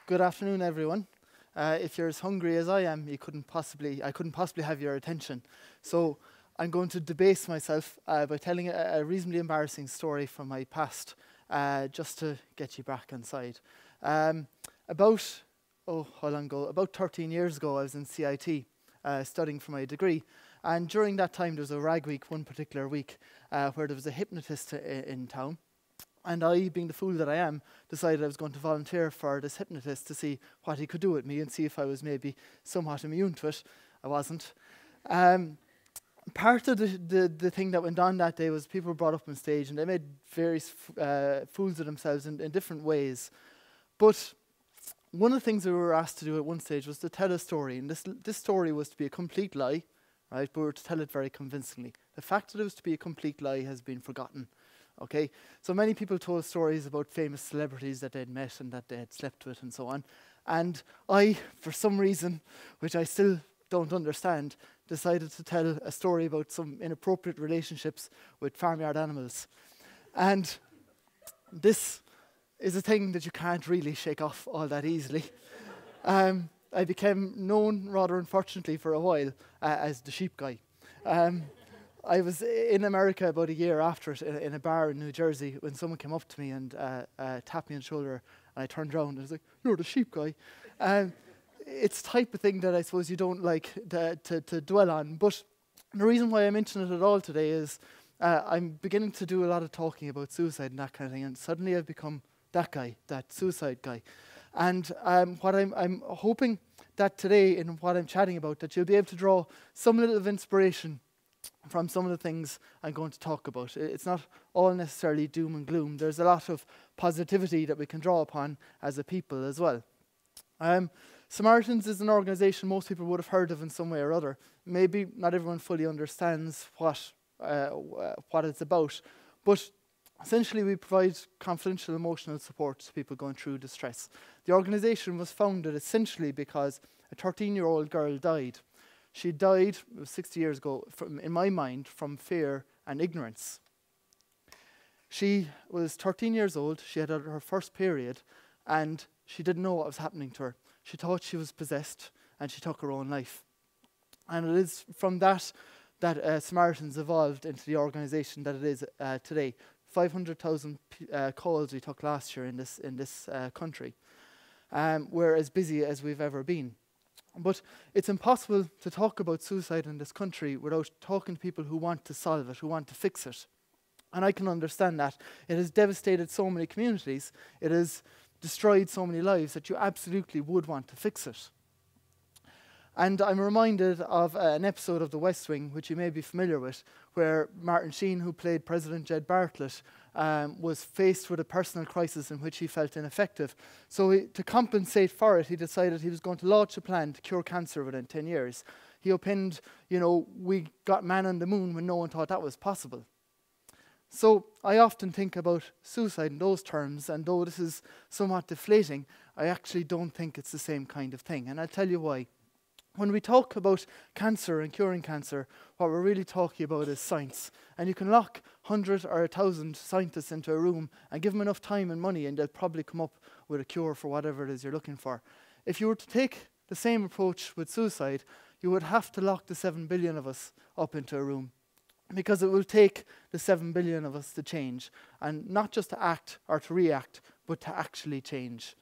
Good afternoon, everyone. If you're as hungry as I am, I couldn't possibly have your attention. So I'm going to debase myself by telling a reasonably embarrassing story from my past, just to get you back inside. About 13 years ago, I was in CIT studying for my degree. And during that time, there was a rag week, one particular week, where there was a hypnotist in town. And I, being the fool that I am, decided I was going to volunteer for this hypnotist to see what he could do with me and see if I was maybe somewhat immune to it. I wasn't. Part of the thing that went on that day was people were brought up on stage and they made various fools of themselves in different ways. But one of the things that we were asked to do at one stage was to tell a story. And this story was to be a complete lie, right? But we were to tell it very convincingly. The fact that it was to be a complete lie has been forgotten. Okay, so many people told stories about famous celebrities that they'd met and that they had slept with and so on. And I, for some reason, which I still don't understand, decided to tell a story about some inappropriate relationships with farmyard animals. And this is a thing that you can't really shake off all that easily. I became known, rather unfortunately, for a while as the sheep guy. I was in America about a year after it in a bar in New Jersey when someone came up to me and tapped me on the shoulder, and I turned around and I was like, "You're the sheep guy." It's the type of thing that I suppose you don't like to dwell on. But the reason why I mention it at all today is I'm beginning to do a lot of talking about suicide and that kind of thing, and suddenly I've become that guy, that suicide guy. And what I'm hoping that today, in what I'm chatting about, that you'll be able to draw some little of inspiration from some of the things I'm going to talk about. It's not all necessarily doom and gloom. There's a lot of positivity that we can draw upon as a people as well. Samaritans is an organisation most people would have heard of in some way or other. Maybe not everyone fully understands what it's about, but essentially we provide confidential emotional support to people going through distress. The organisation was founded essentially because a 13-year-old girl died. She died, it was 60 years ago, in my mind, from fear and ignorance. She was 13 years old, she had her first period, and she didn't know what was happening to her. She thought she was possessed, and she took her own life. And it is from that Samaritans evolved into the organisation that it is today. 500,000 calls we took last year in this country. We're as busy as we've ever been. But it's impossible to talk about suicide in this country without talking to people who want to solve it, who want to fix it. And I can understand that. It has devastated so many communities, it has destroyed so many lives that you absolutely would want to fix it. And I'm reminded of an episode of The West Wing, which you may be familiar with, where Martin Sheen, who played President Jed Bartlett, was faced with a personal crisis in which he felt ineffective. So to compensate for it, he decided he was going to launch a plan to cure cancer within 10 years. He opined, we got man on the moon when no one thought that was possible. So I often think about suicide in those terms, and though this is somewhat deflating, I actually don't think it's the same kind of thing. And I'll tell you why. When we talk about cancer and curing cancer, what we're really talking about is science. And you can lock 100 or 1,000 scientists into a room and give them enough time and money, and they'll probably come up with a cure for whatever it is you're looking for. If you were to take the same approach with suicide, you would have to lock the 7 billion of us up into a room, because it will take the 7 billion of us to change, and not just to act or to react, but to actually change.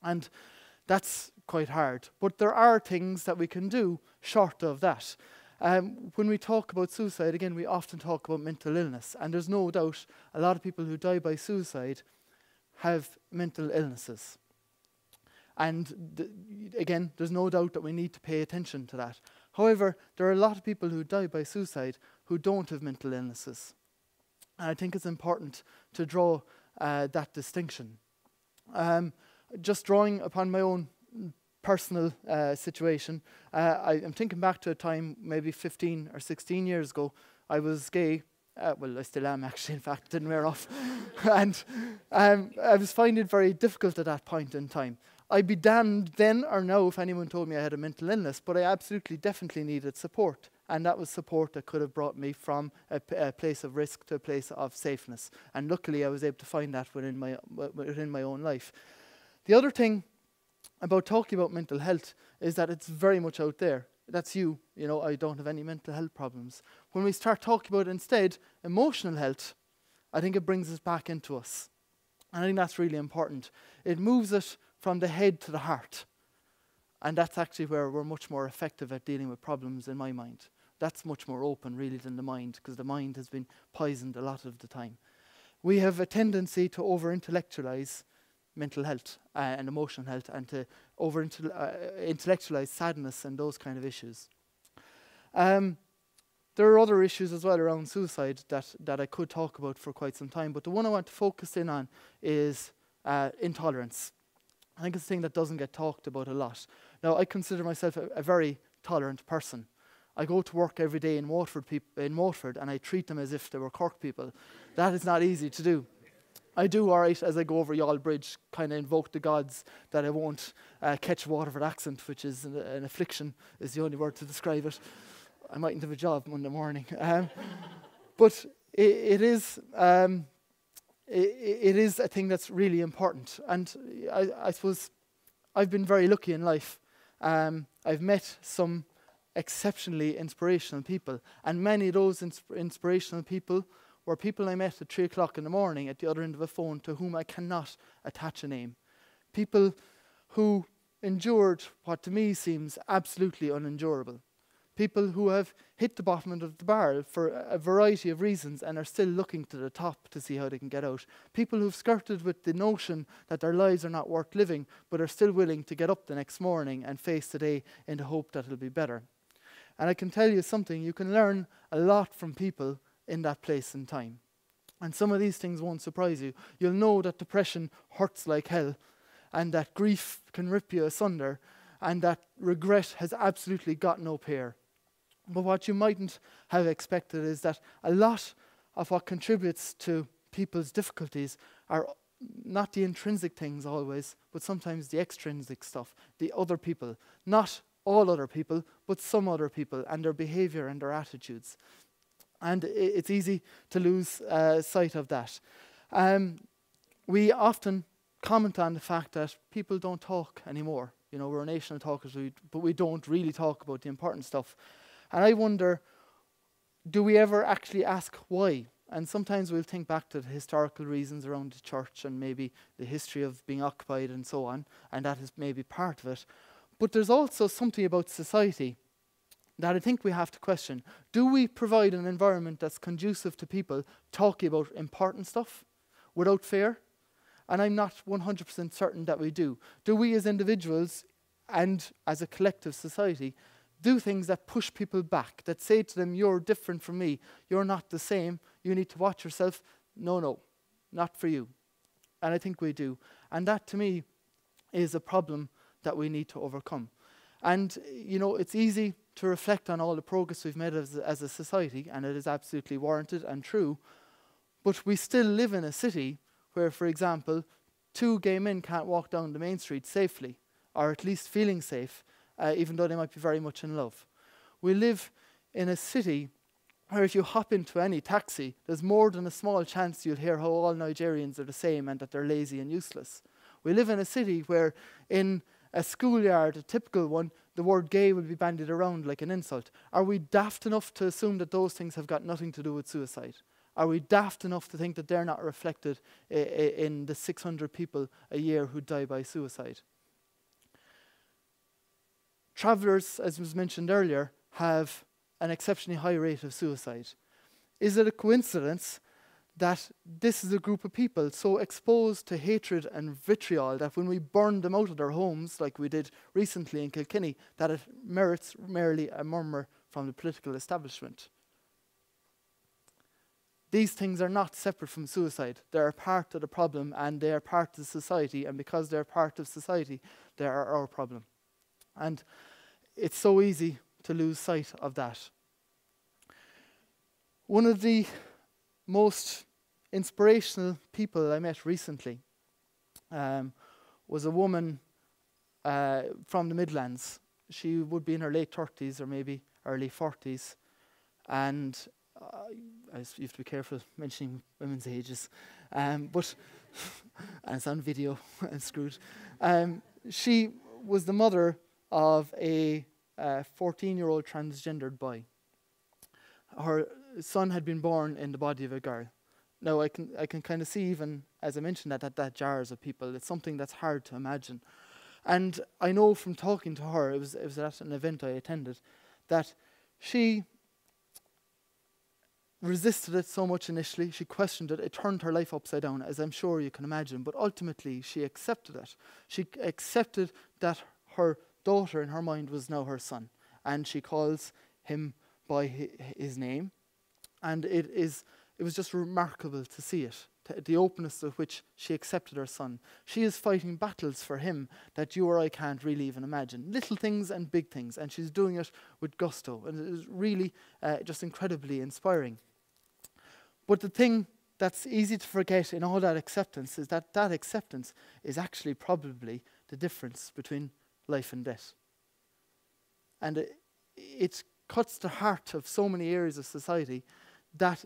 And that's quite hard. But there are things that we can do short of that. When we talk about suicide, again, we often talk about mental illness. And there's no doubt a lot of people who die by suicide have mental illnesses. And again, there's no doubt that we need to pay attention to that. However, there are a lot of people who die by suicide who don't have mental illnesses. And I think it's important to draw that distinction. Just drawing upon my own personal situation, I'm thinking back to a time maybe 15 or 16 years ago. I was gay. Well, I still am actually, in fact, didn't wear off. And I was finding it very difficult at that point in time. I'd be damned then or now if anyone told me I had a mental illness, but I absolutely, definitely needed support. And that was support that could have brought me from a place of risk to a place of safeness. And luckily, I was able to find that within my own life. The other thing about talking about mental health is that it's very much out there. That's you. You know, I don't have any mental health problems. When we start talking about instead emotional health, I think it brings us back into us. And I think that's really important. It moves it from the head to the heart. And that's actually where we're much more effective at dealing with problems in my mind. That's much more open really than the mind, because the mind has been poisoned a lot of the time. We have a tendency to over-intellectualize mental health and emotional health, and to over-intellectualize sadness and those kind of issues. There are other issues as well around suicide that I could talk about for quite some time, but the one I want to focus in on is intolerance. I think it's a thing that doesn't get talked about a lot. Now, I consider myself a very tolerant person. I go to work every day in Waterford, and I treat them as if they were Cork people. That is not easy to do. I do all right as I go over Yall Bridge, kind of invoke the gods that I won't catch a Waterford accent, which is an affliction, is the only word to describe it. I mightn't have a job Monday morning. But it is a thing that's really important. And I suppose I've been very lucky in life. I've met some exceptionally inspirational people. And many of those inspirational people were people I met at 3 o'clock in the morning at the other end of a phone to whom I cannot attach a name. People who endured what to me seems absolutely unendurable. People who have hit the bottom of the barrel for a variety of reasons and are still looking to the top to see how they can get out. People who've skirted with the notion that their lives are not worth living, but are still willing to get up the next morning and face the day in the hope that it'll be better. And I can tell you something, you can learn a lot from people in that place and time. And some of these things won't surprise you. You'll know that depression hurts like hell, and that grief can rip you asunder, and that regret has absolutely got no pair. But what you mightn't have expected is that a lot of what contributes to people's difficulties are not the intrinsic things always, but sometimes the extrinsic stuff, the other people. Not all other people, but some other people, and their behavior and their attitudes. And it's easy to lose sight of that. We often comment on the fact that people don't talk anymore. You know, we're a nation of talkers, but we don't really talk about the important stuff. And I wonder, do we ever actually ask why? And sometimes we'll think back to the historical reasons around the church and maybe the history of being occupied and so on, and that is maybe part of it. But there's also something about society that I think we have to question. Do we provide an environment that's conducive to people talking about important stuff without fear? And I'm not 100% certain that we do. Do we as individuals and as a collective society do things that push people back, that say to them, you're different from me, you're not the same, you need to watch yourself? No, not for you. And I think we do. And that to me is a problem that we need to overcome. And you know, it's easy to reflect on all the progress we've made as a society, and it is absolutely warranted and true, but we still live in a city where, for example, 2 gay men can't walk down the main street safely, or at least feeling safe, even though they might be very much in love. We live in a city where if you hop into any taxi, there's more than a small chance you'll hear how all Nigerians are the same and that they're lazy and useless. We live in a city where in a schoolyard, a typical one, the word gay will be bandied around like an insult. Are we daft enough to assume that those things have got nothing to do with suicide? Are we daft enough to think that they're not reflected in the 600 people a year who die by suicide? Travellers, as was mentioned earlier, have an exceptionally high rate of suicide. Is it a coincidence that this is a group of people so exposed to hatred and vitriol that when we burn them out of their homes, like we did recently in Kilkenny, that it merits merely a murmur from the political establishment? These things are not separate from suicide. They are part of the problem, and they are part of society, and because they're part of society, they are our problem. And it's so easy to lose sight of that. One of the most inspirational people I met recently was a woman from the Midlands. She would be in her late 30s or maybe early 40s, and you have to be careful mentioning women's ages, but and it's on video, I'm screwed. she was the mother of a 14-year-old transgendered boy. Her son had been born in the body of a girl. Now, I can kind of see, even as I mentioned, that jars of people. It's something that's hard to imagine. And I know from talking to her, it was at an event I attended, that she resisted it so much initially. She questioned it. It turned her life upside down, as I'm sure you can imagine. But ultimately, she accepted it. She accepted that her daughter, in her mind, was now her son. And she calls him by his name. And it was just remarkable to see it, the openness with which she accepted her son. She is fighting battles for him that you or I can't really even imagine. Little things and big things, and she's doing it with gusto. And it is really just incredibly inspiring. But the thing that's easy to forget in all that acceptance is that acceptance is actually probably the difference between life and death. And it cuts the heart of so many areas of society, that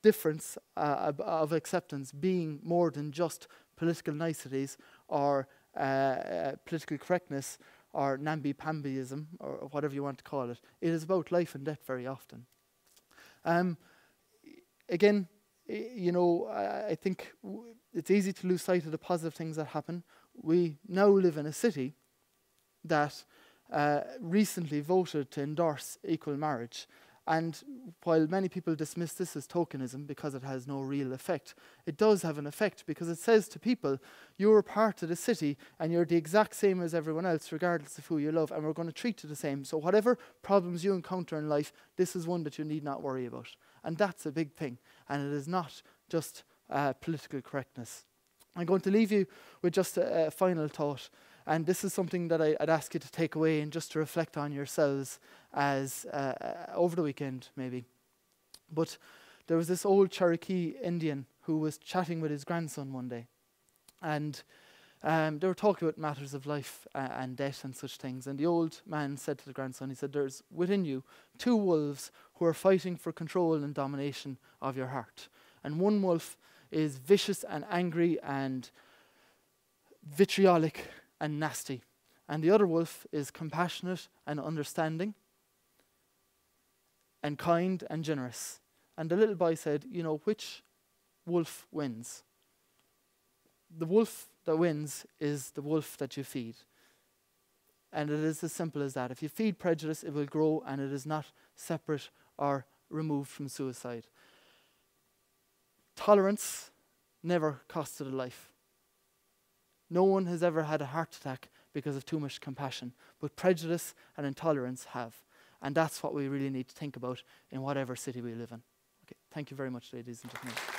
difference of acceptance being more than just political niceties or political correctness or namby-pambyism or whatever you want to call it. It is about life and death very often. Again, I think it's easy to lose sight of the positive things that happen. We now live in a city that recently voted to endorse equal marriage. And while many people dismiss this as tokenism because it has no real effect, it does have an effect, because it says to people, you're a part of the city and you're the exact same as everyone else, regardless of who you love, and we're going to treat you the same. So whatever problems you encounter in life, this is one that you need not worry about. And that's a big thing. And it is not just political correctness. I'm going to leave you with just a final thought. And this is something that I'd ask you to take away and just to reflect on yourselves as over the weekend, maybe. But there was this old Cherokee Indian who was chatting with his grandson one day. And they were talking about matters of life and death and such things. And the old man said to the grandson, he said, there's within you 2 wolves who are fighting for control and domination of your heart. And one wolf is vicious and angry and vitriolic and nasty. And the other wolf is compassionate and understanding and kind and generous. And the little boy said, which wolf wins? The wolf that wins is the wolf that you feed. And it is as simple as that. If you feed prejudice, it will grow, and it is not separate or removed from suicide. Tolerance never costed a life. No one has ever had a heart attack because of too much compassion, but prejudice and intolerance have. And that's what we really need to think about in whatever city we live in. Okay, thank you very much, ladies and gentlemen.